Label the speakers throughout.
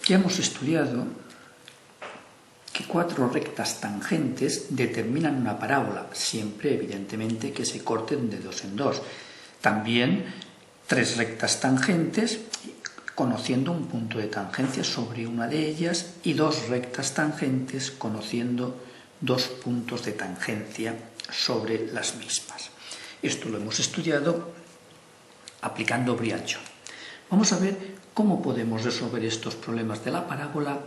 Speaker 1: Ya hemos estudiado que cuatro rectas tangentes determinan una parábola, siempre evidentemente que se corten de dos en dos. También tres rectas tangentes conociendo un punto de tangencia sobre una de ellas y dos rectas tangentes conociendo dos puntos de tangencia sobre las mismas. Esto lo hemos estudiado aplicando Briançon. Vamos a ver cómo podemos resolver estos problemas de la parábola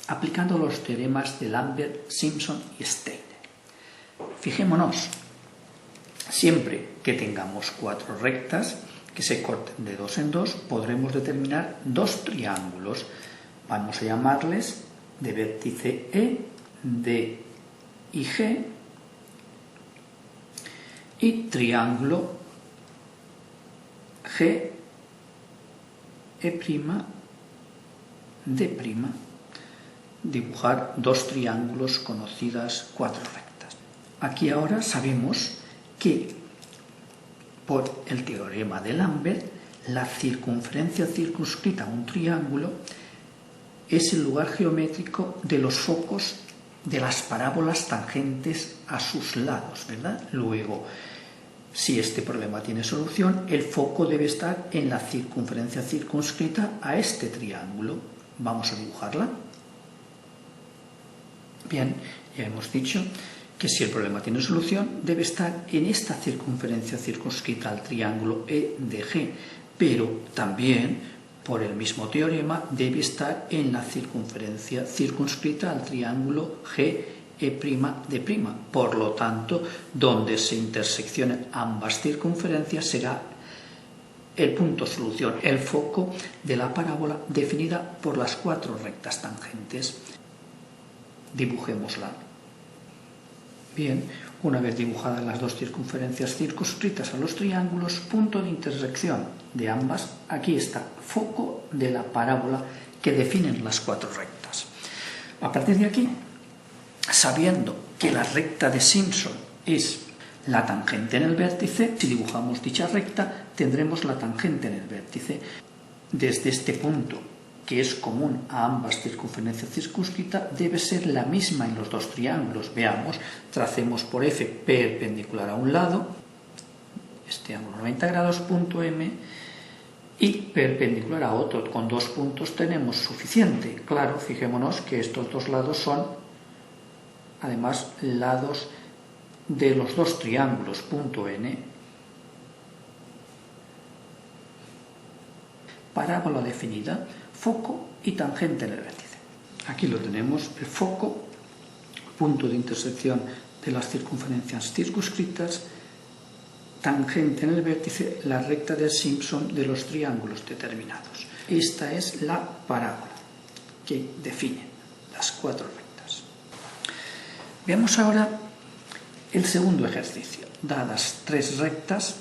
Speaker 1: aplicando los teoremas de Lambert, Simpson y Steiner. Fijémonos, siempre que tengamos cuatro rectas que se corten de dos en dos, podremos determinar dos triángulos. Vamos a llamarles de vértice E, D y G, y triángulo G, E', D'. Dibujar dos triángulos conocidas cuatro rectas. Aquí ahora sabemos que por el teorema de Lambert la circunferencia circunscrita a un triángulo es el lugar geométrico de los focos de las parábolas tangentes a sus lados, ¿verdad? Luego, si este problema tiene solución, el foco debe estar en la circunferencia circunscrita a este triángulo. Vamos a dibujarla. Bien, ya hemos dicho que si el problema tiene solución, debe estar en esta circunferencia circunscrita al triángulo EDG, pero también, por el mismo teorema, debe estar en la circunferencia circunscrita al triángulo GE'D'. Por lo tanto, donde se interseccionen ambas circunferencias será el punto solución, el foco de la parábola definida por las cuatro rectas tangentes. Dibujémosla. Bien, una vez dibujadas las dos circunferencias circunscritas a los triángulos, punto de intersección de ambas, aquí está, foco de la parábola que definen las cuatro rectas. A partir de aquí, sabiendo que la recta de Simpson es la tangente en el vértice, si dibujamos dicha recta, tendremos la tangente en el vértice. Desde este punto, que es común a ambas circunferencias circunscritas, debe ser la misma en los dos triángulos. Veamos, tracemos por F perpendicular a un lado, este ángulo 90 grados, punto M, y perpendicular a otro. Con dos puntos tenemos suficiente. Claro, fijémonos que estos dos lados son, además, lados de los dos triángulos, punto N. Parábola definida, foco y tangente en el vértice. Aquí lo tenemos, el foco, punto de intersección de las circunferencias circunscritas, tangente en el vértice, la recta de Simpson de los triángulos determinados. Esta es la parábola que define las cuatro rectas. Veamos ahora el segundo ejercicio. Dadas tres rectas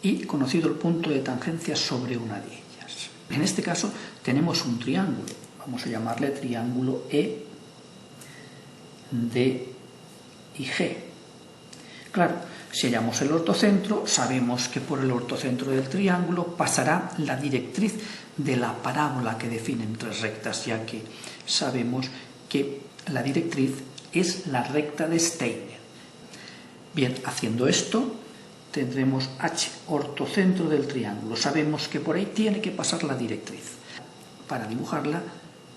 Speaker 1: y conocido el punto de tangencia sobre una de ellas. En este caso tenemos un triángulo, vamos a llamarle triángulo E, D y G. Claro, si hallamos el ortocentro, sabemos que por el ortocentro del triángulo pasará la directriz de la parábola que definen tres rectas, ya que sabemos que la directriz es la recta de Steiner. Bien, haciendo esto, tendremos H, ortocentro del triángulo. Sabemos que por ahí tiene que pasar la directriz. Para dibujarla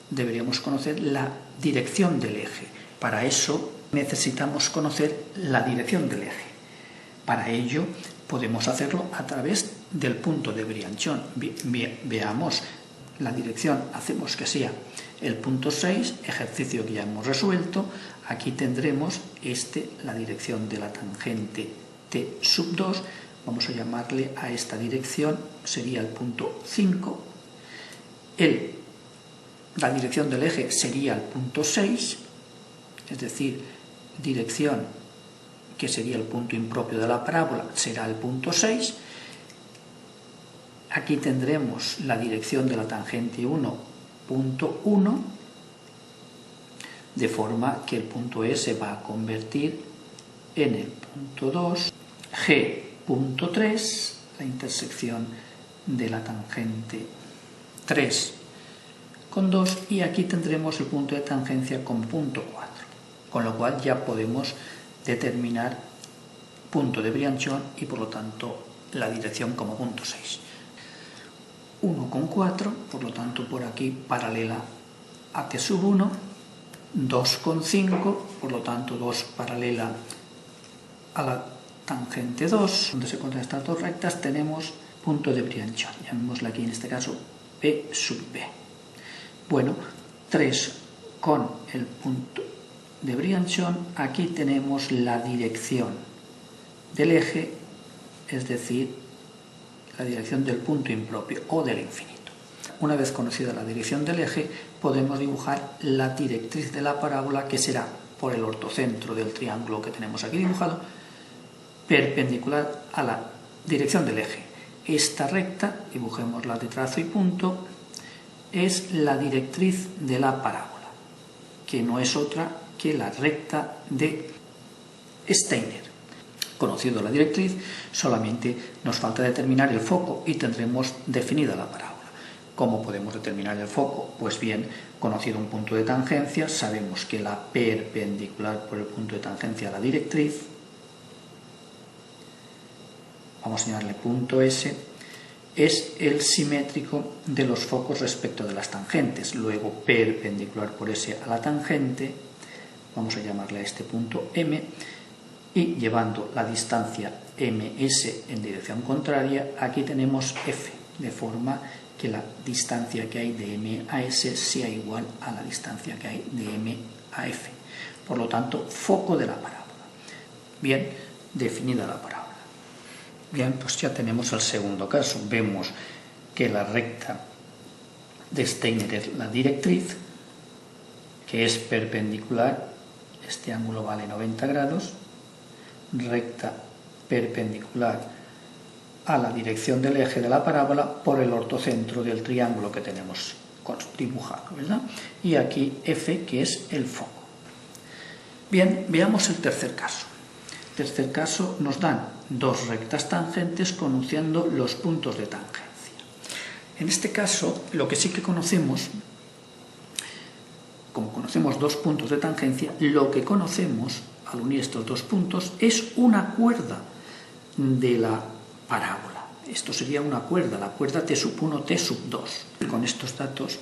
Speaker 1: deberíamos conocer la dirección del eje. Para eso necesitamos conocer la dirección del eje. Para ello podemos hacerlo a través del punto de Briançon. Veamos la dirección, hacemos que sea el punto 6, ejercicio que ya hemos resuelto. Aquí tendremos la dirección de la tangente T sub 2, vamos a llamarle a esta dirección, sería el punto 5, la dirección del eje sería el punto 6, es decir, dirección que sería el punto impropio de la parábola será el punto 6, aquí tendremos la dirección de la tangente 1, punto 1, de forma que el punto E se va a convertir en el punto 2, G.3, la intersección de la tangente 3 con 2 y aquí tendremos el punto de tangencia con punto 4, con lo cual ya podemos determinar punto de Briançon y por lo tanto la dirección como punto 6. 1 con 4, por lo tanto por aquí paralela a T sub 1, 2 con 5, por lo tanto 2 paralela a la tangente 2, donde se encuentran estas dos rectas tenemos punto de Briançon, llamémosle aquí en este caso P sub B. Bueno, 3 con el punto de Briançon, aquí tenemos la dirección del eje, es decir, la dirección del punto impropio o del infinito. Una vez conocida la dirección del eje, podemos dibujar la directriz de la parábola, que será por el ortocentro del triángulo que tenemos aquí dibujado, perpendicular a la dirección del eje. Esta recta, dibujémosla de trazo y punto, es la directriz de la parábola, que no es otra que la recta de Steiner. Conocido la directriz, solamente nos falta determinar el foco y tendremos definida la parábola. ¿Cómo podemos determinar el foco? Pues bien, conocido un punto de tangencia, sabemos que la perpendicular por el punto de tangencia a la directriz, vamos a llamarle punto S, es el simétrico de los focos respecto de las tangentes. Luego, perpendicular por S a la tangente, vamos a llamarle a este punto M, y llevando la distancia MS en dirección contraria, aquí tenemos F, de forma que la distancia que hay de M a S sea igual a la distancia que hay de M a F. Por lo tanto, foco de la parábola. Bien, definida la parábola. Bien, pues ya tenemos el segundo caso. Vemos que la recta de Steiner es la directriz, que es perpendicular, este ángulo vale 90 grados, recta perpendicular a la dirección del eje de la parábola por el ortocentro del triángulo que tenemos dibujado, ¿verdad? Y aquí F, que es el foco. Bien, veamos el tercer caso. El tercer caso nos dan dos rectas tangentes conociendo los puntos de tangencia. En este caso, lo que sí que conocemos, como conocemos dos puntos de tangencia, lo que conocemos al unir estos dos puntos es una cuerda de la parábola. Esto sería una cuerda, la cuerda T sub 1, T sub 2. Con estos datos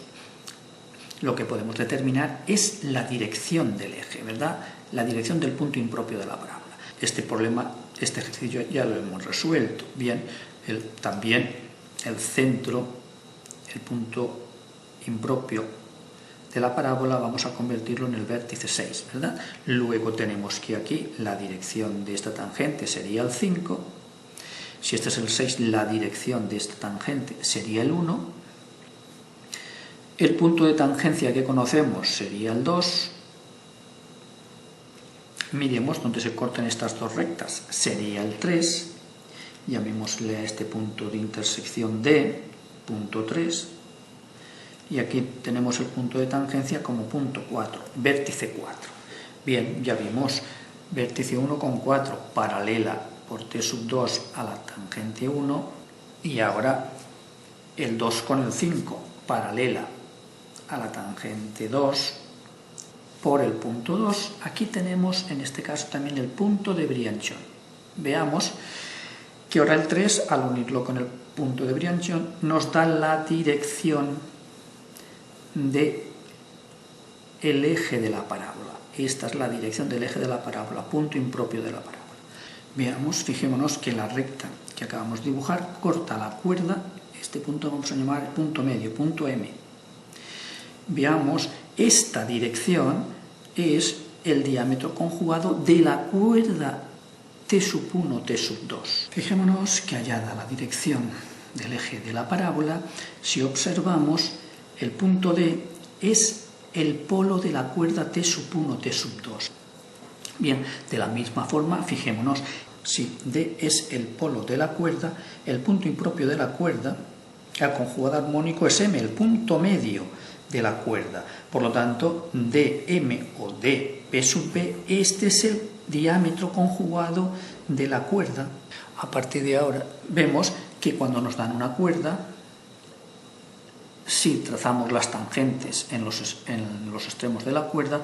Speaker 1: lo que podemos determinar es la dirección del eje, ¿verdad? La dirección del punto impropio de la parábola. Este problema, este ejercicio ya lo hemos resuelto. Bien, también el centro, el punto impropio de la parábola, vamos a convertirlo en el vértice 6, ¿verdad? Luego tenemos que aquí la dirección de esta tangente sería el 5. Si este es el 6, la dirección de esta tangente sería el 1. El punto de tangencia que conocemos sería el 2. Miremos dónde se cortan estas dos rectas. Sería el 3. Llamémosle a este punto de intersección D, punto 3. Y aquí tenemos el punto de tangencia como punto 4, vértice 4. Bien, ya vimos vértice 1 con 4, paralela por T sub 2 a la tangente 1. Y ahora el 2 con el 5, paralela a la tangente 2 por el punto 2. Aquí tenemos en este caso también el punto de Briançon. Veamos que ahora el 3, al unirlo con el punto de Briançon, nos da la dirección del eje de la parábola. Esta es la dirección del eje de la parábola, punto impropio de la parábola. Veamos, fijémonos que la recta que acabamos de dibujar corta la cuerda, este punto vamos a llamar el punto medio, punto M. Veamos, esta dirección es el diámetro conjugado de la cuerda T sub 1, T sub 2. Fijémonos que hallada la dirección del eje de la parábola, si observamos, el punto D es el polo de la cuerda T sub 1, T sub 2. Bien, de la misma forma, fijémonos, si D es el polo de la cuerda, el punto impropio de la cuerda, el conjugado armónico es M, el punto medio de la cuerda. Por lo tanto, DM o DP sub B, este es el diámetro conjugado de la cuerda. A partir de ahora, vemos que cuando nos dan una cuerda, si trazamos las tangentes en los extremos de la cuerda,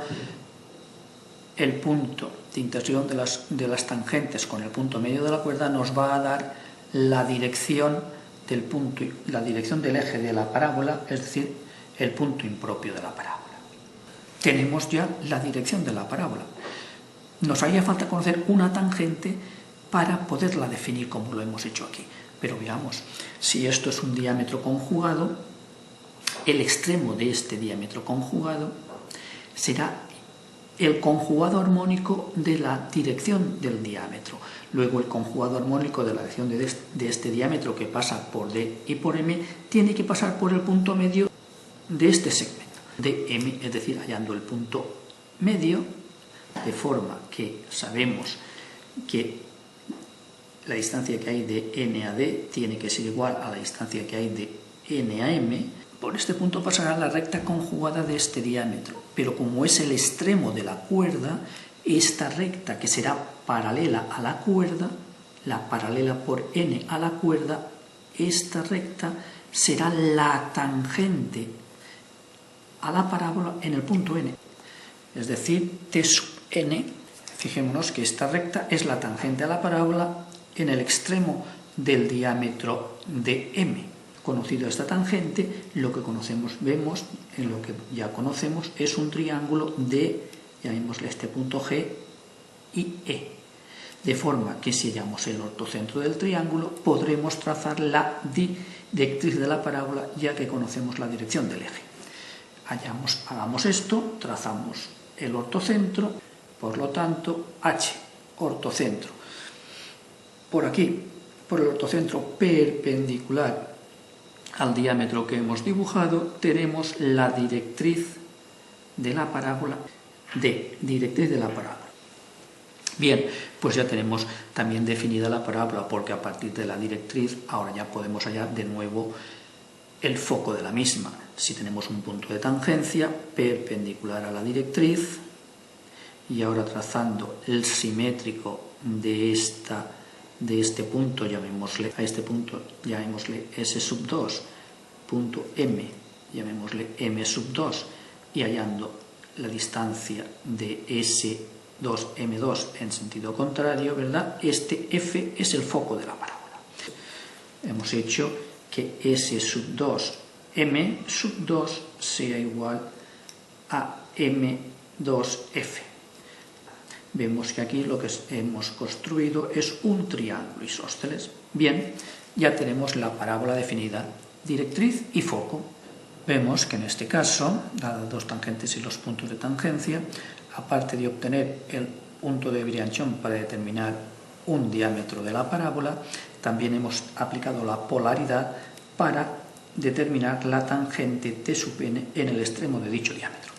Speaker 1: el punto de intersección de las tangentes con el punto medio de la cuerda nos va a dar la dirección del eje de la parábola, es decir, el punto impropio de la parábola. Tenemos ya la dirección de la parábola. Nos haría falta conocer una tangente para poderla definir como lo hemos hecho aquí. Pero veamos, si esto es un diámetro conjugado, el extremo de este diámetro conjugado será el conjugado armónico de la dirección del diámetro. Luego el conjugado armónico de la dirección de este diámetro, que pasa por D y por M, tiene que pasar por el punto medio de este segmento, de M, es decir, hallando el punto medio, de forma que sabemos que la distancia que hay de N a D tiene que ser igual a la distancia que hay de N a M. Por este punto pasará la recta conjugada de este diámetro, pero como es el extremo de la cuerda, esta recta que será paralela a la cuerda, la paralela por N a la cuerda, esta recta será la tangente a la parábola en el punto N. Es decir, T sub N, fijémonos que esta recta es la tangente a la parábola en el extremo del diámetro de M. Conocido esta tangente, lo que vemos, en lo que ya conocemos, es un triángulo de, llamémosle este punto G y E. De forma que si hallamos el ortocentro del triángulo, podremos trazar la directriz de la parábola, ya que conocemos la dirección del eje. Hagamos esto, trazamos el ortocentro, por lo tanto, H, ortocentro. Por aquí, por el ortocentro perpendicular al diámetro que hemos dibujado, tenemos la directriz de la parábola D, directriz de la parábola. Bien, pues ya tenemos también definida la parábola, porque a partir de la directriz ahora ya podemos hallar de nuevo el foco de la misma. Si tenemos un punto de tangencia perpendicular a la directriz, y ahora trazando el simétrico de este punto, a este punto llamémosle S sub 2, punto M, llamémosle M sub 2, y hallando la distancia de S2, M2 en sentido contrario, ¿verdad? Este F es el foco de la parábola. Hemos hecho que S sub 2, M sub 2 sea igual a M2F. Vemos que aquí lo que hemos construido es un triángulo isósceles. Bien, ya tenemos la parábola definida, directriz y foco. Vemos que en este caso, dadas dos tangentes y los puntos de tangencia, aparte de obtener el punto de Brianchon para determinar un diámetro de la parábola, también hemos aplicado la polaridad para determinar la tangente T sub n en el extremo de dicho diámetro.